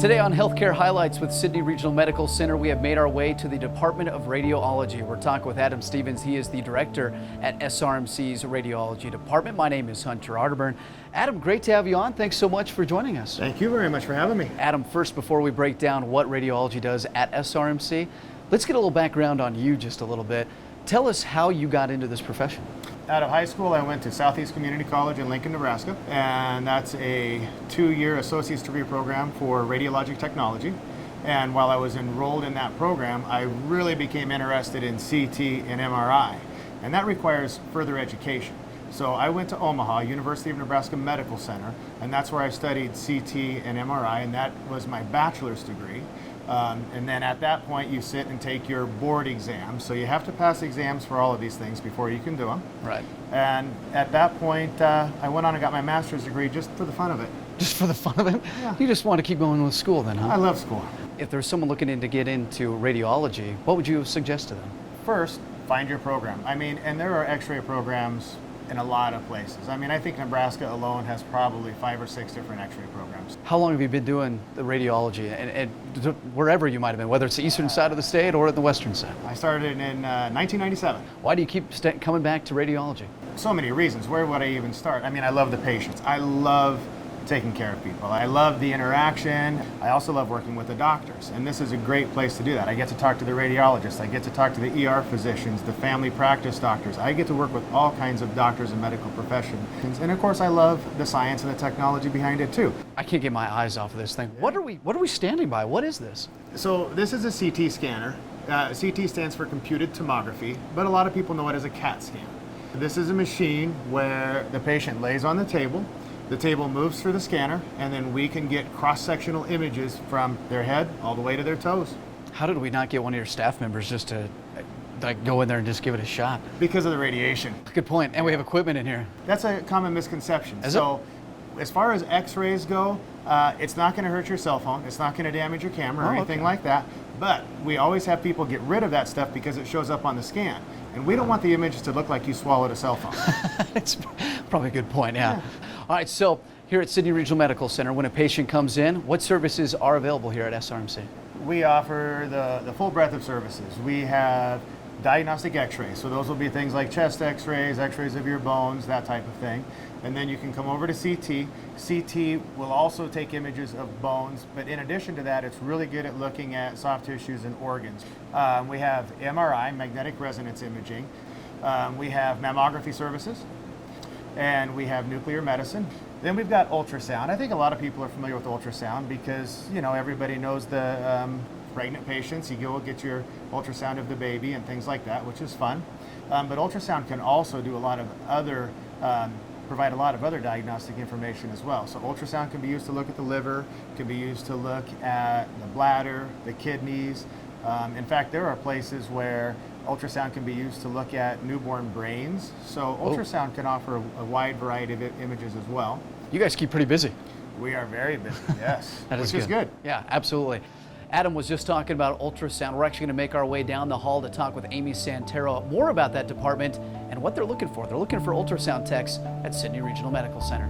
Today on Healthcare Highlights with Sidney Regional Medical Center, we have made our way to the Department of Radiology. We're talking with Adam Stevens. He is the director at SRMC's Radiology Department. My name is Hunter Arterburn. Adam, great to have you on. Thanks so much for joining us. Thank you very much for having me. Adam, first, before we break down what radiology does at SRMC, let's get a little background on you just a little bit. Tell us how you got into this profession. Out of high school, I went to Southeast Community College in Lincoln, Nebraska, and that's a 2-year associate's degree program for radiologic technology. And while I was enrolled in that program, I really became interested in CT and MRI, and that requires further education. So I went to Omaha, University of Nebraska Medical Center, and that's where I studied CT and MRI, and that was my bachelor's degree. And then at that point, you sit and take your board exams. So you have to pass exams for all of these things before you can do them. Right. And at that point, I went on and got my master's degree just for the fun of it. Just for the fun of it? Yeah. You just want to keep going with school then, huh? I love school. If there's someone looking to get into radiology, what would you suggest to them? First, find your program. And there are x-ray programs in a lot of places. I think Nebraska alone has probably 5 or 6 different x-ray programs. How long have you been doing the radiology and wherever you might have been, whether it's the eastern side of the state or the western side? I started in 1997. Why do you keep coming back to radiology? So many reasons. Where would I even start? I love the patients. I love taking care of people. I love the interaction. I also love working with the doctors, and this is a great place to do that. I get to talk to the radiologists, I get to talk to the ER physicians, the family practice doctors. I get to work with all kinds of doctors and medical professions, and of course I love the science and the technology behind it too. I can't get my eyes off of this thing. What are we standing by? What is this? So this is a CT scanner. CT stands for computed tomography, but a lot of people know it as a CAT scan. This is a machine where the patient lays on the table moves through the scanner, and then we can get cross-sectional images from their head all the way to their toes. How did we not get one of your staff members just to go in there and just give it a shot? Because of the radiation. Good point. And we have equipment in here. That's a common misconception. Is so as far as x-rays go, it's not going to hurt your cell phone. It's not going to damage your camera or anything like that. But we always have people get rid of that stuff because it shows up on the scan. And we don't want the images to look like you swallowed a cell phone. That's probably a good point, yeah. All right, so here at Sidney Regional Medical Center, when a patient comes in, what services are available here at SRMC? We offer the full breadth of services. We have diagnostic x-rays, so those will be things like chest x-rays, x-rays of your bones, that type of thing. And then you can come over to CT. CT will also take images of bones, but in addition to that, it's really good at looking at soft tissues and organs. We have MRI, magnetic resonance imaging. We have mammography services, and we have nuclear medicine. Then we've got ultrasound. I think a lot of people are familiar with ultrasound because, everybody knows the pregnant patients. You go get your ultrasound of the baby and things like that, which is fun. But ultrasound can also do provide a lot of other diagnostic information as well. So ultrasound can be used to look at the liver, can be used to look at the bladder, the kidneys. In fact, there are places where ultrasound can be used to look at newborn brains. So ultrasound can offer a wide variety of images as well. You guys keep pretty busy. We are very busy, yes. Which is good. Yeah, absolutely. Adam was just talking about ultrasound. We're actually going to make our way down the hall to talk with Amy Santero more about that department and what they're looking for. They're looking for ultrasound techs at Sidney Regional Medical Center.